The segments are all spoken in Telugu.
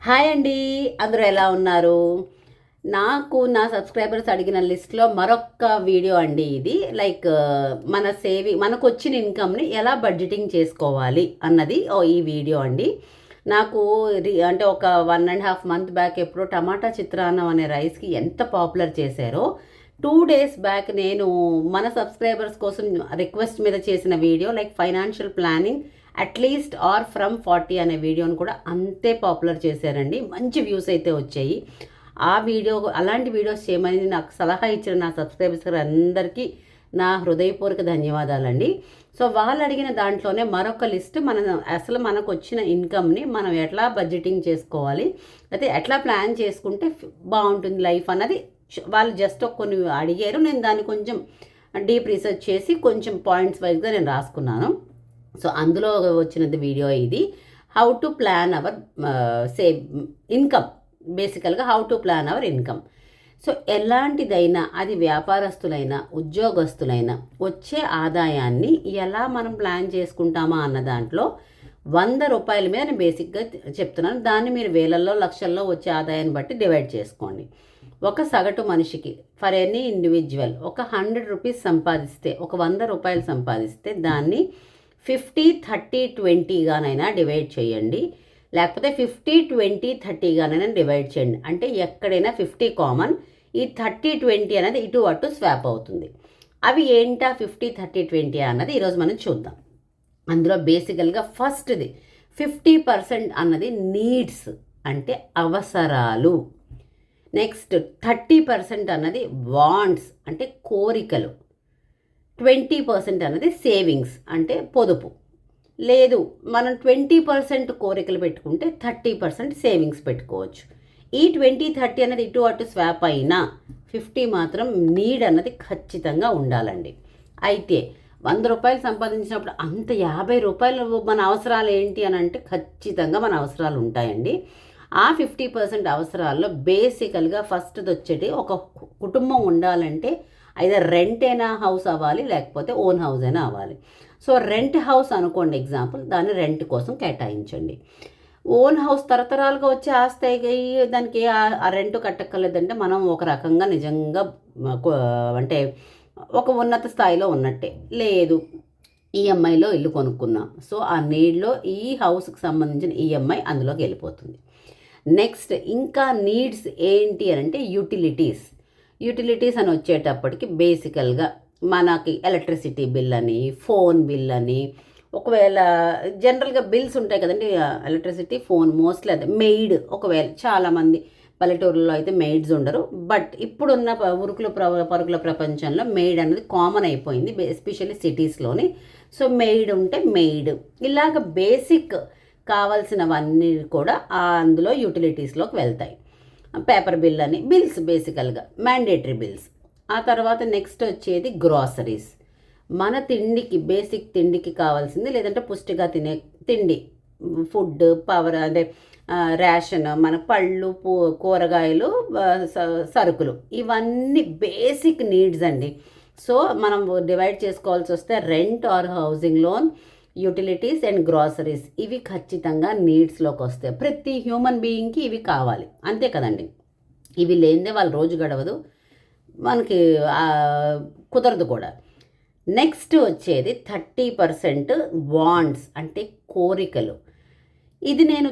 హాయ్ అండి, అందరూ ఎలా ఉన్నారు? నాకు నా సబ్స్క్రైబర్స్ అడిగిన లిస్ట్లో మరొక వీడియో అండి ఇది. మన మనకు వచ్చిన ఇన్కమ్ని ఎలా బడ్జెటింగ్ చేసుకోవాలి అన్నది ఈ వీడియో అండి. నాకు అంటే ఒక 1.5 మంత్ బ్యాక్ ఎప్పుడో టమాటా చిత్రాన్నం అనే రైస్కి ఎంత పాపులర్ చేశారో 2 days బ్యాక్ నేను మన సబ్స్క్రైబర్స్ కోసం రిక్వెస్ట్ మీద చేసిన video financial planning at least or from 40 అనే వీడియోని కూడా అంతే పాపులర్ చేశారండి. మంచి వ్యూస్ అయితే వచ్చాయి. అలాంటి వీడియోస్ చేయమని నాకు సలహా ఇచ్చిన నా సబ్స్క్రైబర్స్ అందరికీ నా హృదయపూర్వక ధన్యవాదాలండి. సో వాళ్ళు అడిగిన దాంట్లోనే మరొక లిస్ట్ మనకు వచ్చిన ఇన్కమ్ని మనం ఎట్లా బడ్జెటింగ్ చేసుకోవాలి, అయితే ఎట్లా ప్లాన్ చేసుకుంటే బాగుంటుంది లైఫ్ అన్నది వాళ్ళు జస్ట్ కొన్ని అడిగారు. నేను దాన్ని కొంచెం డీప్ రీసెర్చ్ చేసి కొంచెం పాయింట్స్ వైజ్గా నేను రాసుకున్నాను. సో అందులో వచ్చినది వీడియో ఇది. How to plan our income, బేసికల్గా how to plan our income. So ఎలాంటిదైనా అది వ్యాపారస్తులైనా ఉద్యోగస్తులైనా వచ్చే ఆదాయాన్ని ఎలా మనం ప్లాన్ చేసుకుంటామా అన్న దాంట్లో 100 రూపాయల మీద నేను బేసిక్గా చెప్తున్నాను. దాన్ని మీరు వేలల్లో లక్షల్లో వచ్చే ఆదాయాన్ని బట్టి డివైడ్ చేసుకోండి. ఒక సగటు మనిషికి ఫర్ ఎనీ ఇండివిజువల్ ఒక 100 రూపీస్ సంపాదిస్తే, ఒక 100 రూపాయలు సంపాదిస్తే దాన్ని 50-30-20గానైనా డివైడ్ చేయండి, లేకపోతే 50-20-30గానైనా డివైడ్ చేయండి. అంటే ఎక్కడైనా 50 కామన్, ఈ 30-20 అనేది ఇటు అటు స్వాప్ అవుతుంది. అవి ఏంటా 50-30-20 అన్నది ఈరోజు మనం చూద్దాం. అందులో బేసికల్గా ఫస్ట్ది 50% అన్నది నీడ్స్, అంటే అవసరాలు. నెక్స్ట్ 30% అన్నది వాంట్స్, అంటే కోరికలు. 20% అన్నది సేవింగ్స్, అంటే పొదుపు. లేదు మనం 20% కోరికలు పెట్టుకుంటే 30% సేవింగ్స్ పెట్టుకోవచ్చు. ఈ 20-30 అనేది ఇటు అటు స్వాప్ అయినా 50 మాత్రం నీడ్ అన్నది ఖచ్చితంగా ఉండాలండి. అయితే 100 రూపాయలు సంపాదించినప్పుడు అంత 50 రూపాయలు మన అవసరాలు ఏంటి అని అంటే ఖచ్చితంగా మన అవసరాలు ఉంటాయండి. ఆ 50% అవసరాల్లో బేసికల్గా ఫస్ట్ది వచ్చేటి, ఒక కుటుంబం ఉండాలంటే అయితే రెంట్ అయినా హౌస్ అవ్వాలి, లేకపోతే ఓన్ హౌస్ అయినా అవ్వాలి. సో రెంట్ హౌస్ అనుకోండి ఎగ్జాంపుల్, దాన్ని రెంట్ కోసం కేటాయించండి. ఓన్ హౌస్ తరతరాలుగా వచ్చే ఆస్తి, దానికి ఆ రెంట్ కట్టక్కర్లేదంటే మనం ఒక రకంగా నిజంగా అంటే ఒక ఉన్నత స్థాయిలో ఉన్నట్టే. లేదు ఈఎంఐలో ఇల్లు కొనుక్కున్నాం, సో ఆ నీడ్లో ఈ హౌస్కి సంబంధించిన ఈఎంఐ అందులోకి వెళ్ళిపోతుంది. నెక్స్ట్ ఇంకా నీడ్స్ ఏంటి అని అంటే యూటిలిటీస్ అని వచ్చేటప్పటికి బేసికల్గా మనకి ఎలక్ట్రిసిటీ బిల్ అని, ఫోన్ బిల్ అని, ఒకవేళ జనరల్గా బిల్స్ ఉంటాయి కదండి, ఎలక్ట్రిసిటీ, ఫోన్, మోస్ట్లీ అదే. మెయిడ్, ఒకవేళ చాలామంది పల్లెటూరులో అయితే మెయిడ్స్ ఉండరు, బట్ ఇప్పుడున్న పరుగుల ప్రపంచంలో మెయిడ్ అనేది కామన్ అయిపోయింది, ఎస్పెషల్లీ సిటీస్లోని. సో మెయిడ్ ఉంటే మెయిడ్, ఇలాగ బేసిక్ కావాల్సినవన్నీ కూడా అందులో యూటిలిటీస్లోకి వెళ్తాయి. పేపర్ బిల్ అని, బిల్స్ బేసికల్గా మ్యాండేటరీ బిల్స్. ఆ తర్వాత నెక్స్ట్ వచ్చేది గ్రాసరీస్, మన తిండికి, బేసిక్ తిండికి కావాల్సింది, లేదంటే పుష్టిగా తినే తిండి, ఫుడ్, పవర్ అంటే రేషన్, మన పళ్ళు, కూరగాయలు, సరుకులు, ఇవన్నీ బేసిక్ నీడ్స్ అండి. సో మనం డివైడ్ చేసుకోవాల్సి వస్తే rent are housing loan, utilities and groceries, ఇవి ఖచ్చితంగా నీడ్స్లోకి వస్తాయి. ప్రతి హ్యూమన్ బీయింగ్కి ఇవి కావాలి, అంతే కదండి. ఇవి లేనిదే వాళ్ళ రోజు గడవదు, మనకి కుదరదు కూడా. నెక్స్ట్ వచ్చేది 30% వాంట్స్, అంటే కోరికలు. ఇది నేను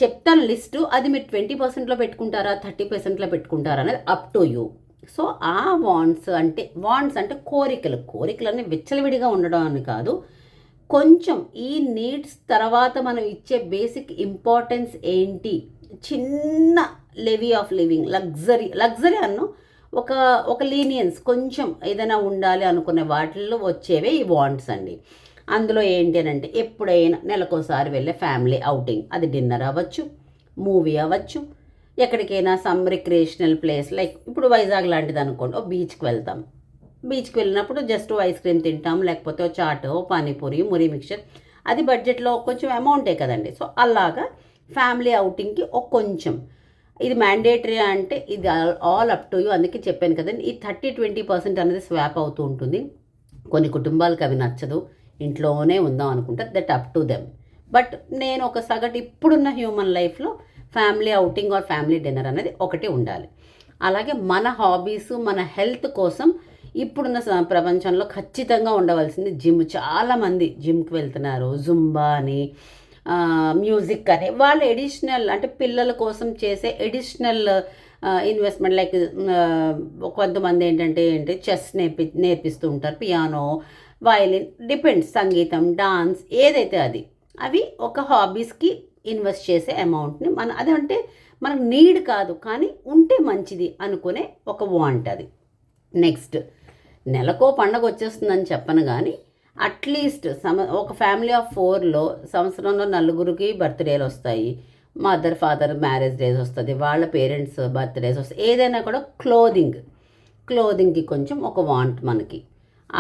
చెప్తాను లిస్టు, అది మీరు 20%లో పెట్టుకుంటారా 30%లో పెట్టుకుంటారా అనేది అప్ టు యూ. సో ఆ వాంట్స్ అంటే కోరికలన్నీ విచ్చలవిడిగా ఉండడం అని కాదు, కొంచెం ఈ నీడ్స్ తర్వాత మనం ఇచ్చే బేసిక్ ఇంపార్టెన్స్ ఏంటి, చిన్న లెవీ ఆఫ్ లివింగ్, లగ్జరీ అన్ను, ఒక లీనియన్స్ కొంచెం ఏదైనా ఉండాలి అనుకునే వాటిల్లో వచ్చేవే ఈ వాంట్స్ అండి. అందులో ఏంటి అని అంటే ఎప్పుడైనా నెలకోసారి వెళ్ళే ఫ్యామిలీ అవుటింగ్, అది డిన్నర్ అవ్వచ్చు, మూవీ అవ్వచ్చు, ఎక్కడికైనా సమ్ రిక్రియేషనల్ ప్లేస్, ఇప్పుడు వైజాగ్ లాంటిది అనుకోండి, బీచ్కి వెళ్తాం. బీచ్కి వెళ్ళినప్పుడు జస్ట్ ఐస్ క్రీమ్ తింటాం, లేకపోతే చాట్, పానీపూరి, మురి మిక్చర్, అది బడ్జెట్లో కొంచెం అమౌంటే కదండి. సో అలాగా ఫ్యామిలీ అవుటింగ్కి కొంచెం, ఇది మ్యాండేటరీ అంటే ఇది ఆల్ అప్ టు యూ. అందుకే చెప్పాను కదండి, ఈ 30-20% అనేది స్వాప్ అవుతూ ఉంటుంది. కొన్ని కుటుంబాలకు అవి నచ్చదు, ఇంట్లోనే ఉందాం అనుకుంటారు, that up to them. But నేను ఒక సగటు ఇప్పుడున్న హ్యూమన్ లైఫ్లో family outing or family dinner అనేది ఒకటి ఉండాలి. అలాగే మన హాబీస్, మన హెల్త్ కోసం ఇప్పుడున్న ప్రపంచంలో ఖచ్చితంగా ఉండవలసింది జిమ్. చాలామంది జిమ్కి వెళ్తున్నారు, జుంబా అని, మ్యూజిక్ అని. వాళ్ళు ఎడిషనల్ అంటే పిల్లల కోసం చేసే ఎడిషనల్ ఇన్వెస్ట్మెంట్ లైక్ కొంతమంది ఏంటంటే చెస్ నేర్పిస్తూ ఉంటారు, పియానో, వయలిన్, డిపెండ్స్, సంగీతం, డాన్స్, ఏదైతే అది. అవి ఒక హాబీస్కి ఇన్వెస్ట్ చేసే అమౌంట్ని అదంటే మనకు నీడ్ కాదు, కానీ ఉంటే మంచిది అనుకునే ఒక వాంట్ అది. నెక్స్ట్, నెలకో పండగ వచ్చేస్తుందని చెప్పను, కానీ అట్లీస్ట్ ఒక ఫ్యామిలీ ఆఫ్ 4లో సంవత్సరంలో 4 బర్త్డేలు వస్తాయి, మదర్ ఫాదర్ మ్యారేజ్ డేస్ వస్తుంది, వాళ్ళ పేరెంట్స్ బర్త్డేస్ వస్తాయి. ఏదైనా కూడా క్లోదింగ్కి కొంచెం ఒక వాంట్ మనకి.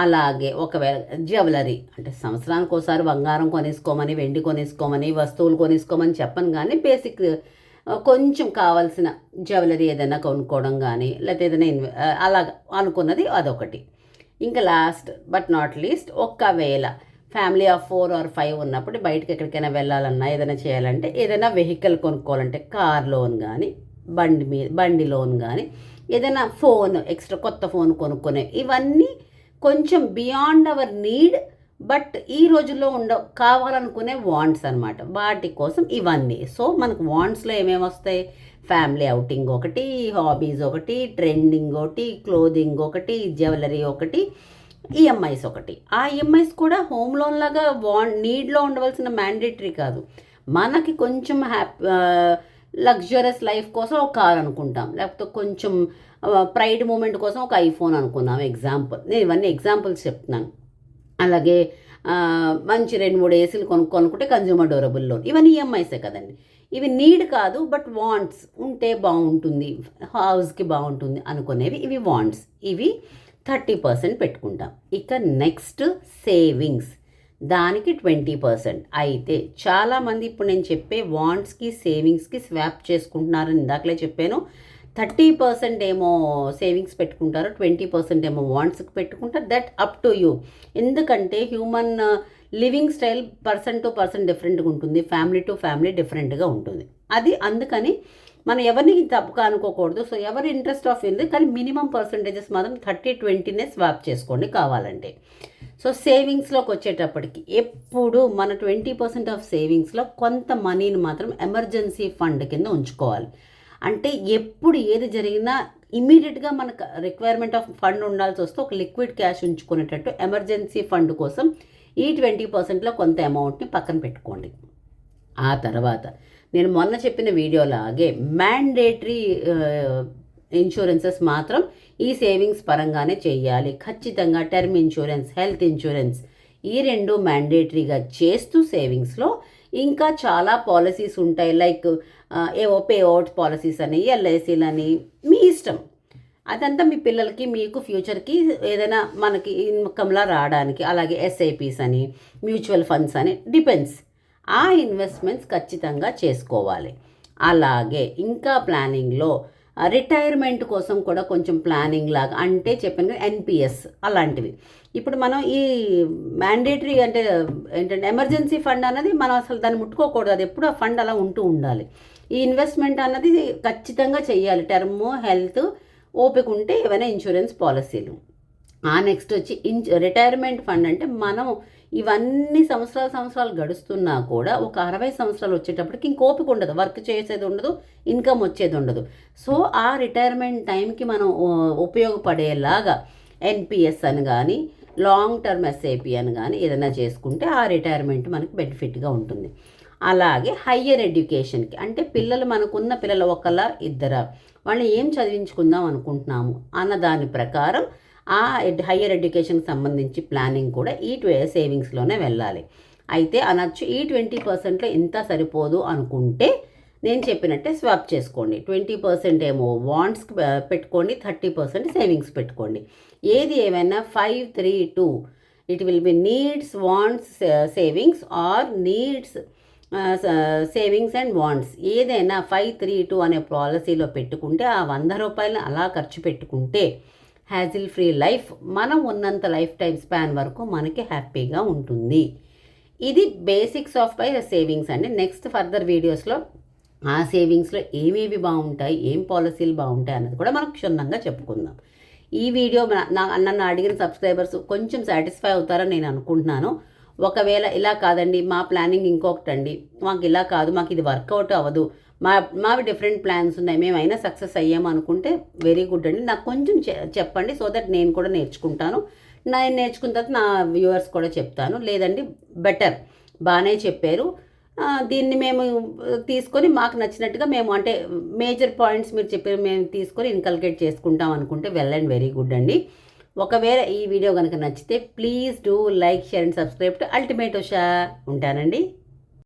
అలాగే ఒకవేళ జ్యువెలరీ అంటే సంవత్సరానికి ఒకసారి బంగారం కొనేసుకోమని, వెండి కొనేసుకోమని, వస్తువులు కొనేసుకోమని చెప్పను, కానీ బేసిక్ కొంచెం కావాల్సిన జ్యువెలరీ ఏదైనా కొనుక్కోవడం కానీ, లేకపోతే ఏదైనా అలాగ అనుకున్నది అదొకటి. ఇంకా లాస్ట్ బట్ నాట్ లీస్ట్, ఒకవేళ ఫ్యామిలీ ఆఫ్ 4 or 5 ఉన్నప్పుడు బయటకు ఎక్కడికైనా వెళ్ళాలన్నా, ఏదైనా చేయాలంటే, ఏదైనా వెహికల్ కొనుక్కోవాలంటే కార్ లోన్ కానీ, బండి లోన్ కానీ, ఏదైనా ఫోన్ ఎక్స్ట్రా కొత్త ఫోన్ కొనుక్కునే, ఇవన్నీ కొంచెం బియాండ్ అవర్ నీడ్, బట్ ఈ రోజుల్లో కావాలనుకునే వాంట్స్ అనమాట. వాటి కోసం ఇవన్నీ. సో మనకు వాంట్స్లో ఏమేమి వస్తాయి? ఫ్యామిలీ అవుటింగ్ ఒకటి, హాబీస్ ఒకటి, ట్రెండింగ్ ఒకటి, క్లోదింగ్ ఒకటి, జ్యువెలరీ ఒకటి, ఈఎంఐస్ ఒకటి. ఆ ఈఎంఐస్ కూడా హోమ్ లోన్ లాగా నీడ్లో ఉండవలసిన మ్యాండేటరీ కాదు. మనకి కొంచెం లగ్జరస్ లైఫ్ కోసం ఒక కార్ అనుకుంటాం, లేకపోతే కొంచెం ప్రైడ్ మూమెంట్ కోసం ఒక ఐఫోన్ అనుకున్నాం. ఎగ్జాంపుల్, నేను ఇవన్నీ ఎగ్జాంపుల్స్ చెప్తున్నాను. అలాగే మంచి 2-3 ఏసీలు కొనుక్కుంటే కన్జ్యూమర్ డ్యూరబుల్ లోన్, ఇవన్నీ ఈఎంఐసే కదండి. ఇవి నీడ్ కాదు, బట్ వాంట్స్, ఉంటే బాగుంటుంది, హౌస్కి బాగుంటుంది అనుకునేవి ఇవి వాంట్స్. ఇవి 30% పెట్టుకుంటాం. ఇక నెక్స్ట్ సేవింగ్స్, దానికి 20%. అయితే చాలామంది ఇప్పుడు నేను చెప్పే వాంట్స్కి సేవింగ్స్కి స్వాప్ చేసుకుంటున్నారని ఇందాకలే చెప్పాను. 30% ఏమో సేవింగ్స్ పెట్టుకుంటారు, 20% ఏమో వాంట్స్కి పెట్టుకుంటారు. That up to you. ఎందుకంటే human living style person to person డిఫరెంట్గా ఉంటుంది, ఫ్యామిలీ టు ఫ్యామిలీ డిఫరెంట్గా ఉంటుంది. అది అందుకని మనం ఎవరిని తప్పుగా అనుకోకూడదు. సో ఎవరి ఇంట్రెస్ట్ ఆఫ్ ఉంది, కానీ మినిమం పర్సంటేజెస్ మాత్రం 30-20నే స్వాప్ చేసుకోండి కావాలంటే. సో సేవింగ్స్లోకి వచ్చేటప్పటికి ఎప్పుడు మన 20% ఆఫ్ సేవింగ్స్లో కొంత మనీని మాత్రం ఎమర్జెన్సీ ఫండ్ కింద ఉంచుకోవాలి. అంటే ఎప్పుడు ఏది జరిగినా ఇమీడియట్గా మనకు రిక్వైర్మెంట్ ఆఫ్ ఫండ్ ఉండాల్సి వస్తే ఒక లిక్విడ్ క్యాష్ ఉంచుకునేటట్టు ఎమర్జెన్సీ ఫండ్ కోసం ఈ 20%లో కొంత అమౌంట్ని పక్కన పెట్టుకోండి. ఆ తర్వాత నేను మొన్న చెప్పిన వీడియోలాగే మ్యాండేటరీ ఇన్సూరెన్సెస్ మాత్రం ఈ సేవింగ్స్ పరంగానే చేయాలి. ఖచ్చితంగా టర్మ్ ఇన్సూరెన్స్, హెల్త్ ఇన్సూరెన్స్, ఈ 2 మ్యాండేటరీగా చేస్తూ సేవింగ్స్లో ఇంకా చాలా పాలసీస్ ఉంటాయి. లైక్ ఏవో పే అవుట్ పాలసీస్ అని, ఎల్ఐసీలని, మీ ఇష్టం. అదంతా మీ పిల్లలకి, మీకు ఫ్యూచర్కి ఏదైనా మనకి ఇన్కమ్లా రావడానికి. అలాగే ఎస్ఐపీస్ అని, మ్యూచువల్ ఫండ్స్ అని, డిపెండ్స్. ఆ ఇన్వెస్ట్మెంట్స్ ఖచ్చితంగా చేసుకోవాలి. అలాగే ఇంకా ప్లానింగ్లో రిటైర్మెంట్ కోసం కూడా కొంచెం ప్లానింగ్ లాగా, అంటే చెప్పాను కదా ఎన్పిఎస్ అలాంటివి. ఇప్పుడు మనం ఈ మ్యాండేటరీ అంటే ఏంటంటే ఎమర్జెన్సీ ఫండ్ అన్నది మనం అసలు దాన్ని ముట్టుకోకూడదు, అది ఎప్పుడు ఆ ఫండ్ అలా ఉంటూ ఉండాలి. ఈ ఇన్వెస్ట్మెంట్ అన్నది ఖచ్చితంగా చేయాలి. టర్మ్, హెల్త్, ఓపిక ఉంటే ఏవైనా ఇన్సూరెన్స్ పాలసీలు. నెక్స్ట్ వచ్చి రిటైర్మెంట్ ఫండ్ అంటే మనం ఇవన్నీ సంవత్సరాలు గడుస్తున్నా కూడా ఒక 60 సంవత్సరాలు వచ్చేటప్పటికి ఇంకోపిక ఉండదు, వర్క్ చేసేది ఉండదు, ఇన్కమ్ వచ్చేది ఉండదు. సో ఆ రిటైర్మెంట్ టైంకి మనం ఉపయోగపడేలాగా ఎన్పిఎస్ అని కానీ, లాంగ్ టర్మ్ ఎస్ఐపి అని కానీ ఏదైనా చేసుకుంటే ఆ రిటైర్మెంట్ మనకి బెనిఫిట్గా ఉంటుంది. అలాగే హయ్యర్ ఎడ్యుకేషన్కి, అంటే మనకున్న పిల్లలు ఒకళ్ళ ఇద్దరా, వాళ్ళని ఏం చదివించుకుందాం అనుకుంటున్నాము అన్న దాని ప్రకారం ఆ హయ్యర్ ఎడ్యుకేషన్కి సంబంధించి ప్లానింగ్ కూడా ఈ సేవింగ్స్లోనే వెళ్ళాలి. అయితే అనొచ్చు ఈ 20%లో ఇంత సరిపోదు అనుకుంటే నేను చెప్పినట్టే స్వాప్ చేసుకోండి. 20% ఏమో వాంట్స్కి పెట్టుకోండి, 30% సేవింగ్స్ పెట్టుకోండి. ఏది ఏమైనా 5-3-2 it will be needs, wants, savings or needs, savings and wants. ఏదైనా 5-3-2 అనే పాలసీలో పెట్టుకుంటే ఆ 100 రూపాయలను అలా ఖర్చు పెట్టుకుంటే హ్యాజిల్ ఫ్రీ లైఫ్, మనం ఉన్నంత లైఫ్ టైం స్పాన్ వరకు మనకి హ్యాపీగా ఉంటుంది. ఇది బేసిక్స్ ఆఫ్ బై సేవింగ్స్ అండి. నెక్స్ట్ ఫర్దర్ వీడియోస్లో ఆ సేవింగ్స్లో ఏమేవి బాగుంటాయి, ఏం పాలసీలు బాగుంటాయి అన్నది కూడా మనం క్షుణ్ణంగా చెప్పుకుందాం. ఈ వీడియో నన్ను అడిగిన సబ్స్క్రైబర్స్ కొంచెం సాటిస్ఫై అవుతారని నేను అనుకుంటున్నాను. ఒకవేళ ఇలా కాదండి, మా ప్లానింగ్ ఇంకొకటండి, మాకు ఇలా కాదు, మాకు ఇది వర్కౌట్ అవ్వదు, మావి డిఫరెంట్ ప్లాన్స్ ఉన్నాయి, మేమైనా సక్సెస్ అయ్యాము అనుకుంటే వెరీ గుడ్ అండి. నాకు కొంచెం చెప్పండి, సో దట్ నేను కూడా నేర్చుకుంటాను. నేను నేర్చుకున్న తర్వాత నా వ్యూవర్స్ కూడా చెప్తాను. లేదండి, బెటర్, బాగానే చెప్పారు, దీన్ని మేము తీసుకొని మాకు నచ్చినట్టుగా మేము అంటే మేజర్ పాయింట్స్ మీరు చెప్పారు మేము తీసుకొని ఇన్కల్కేట్ చేసుకుంటాం అనుకుంటే వెల్ అండ్ వెరీ గుడ్ అండి. ఒకవేళ ఈ వీడియో కనుక నచ్చితే please do like, share and subscribe to ultimate Usha. ఉంటానండి.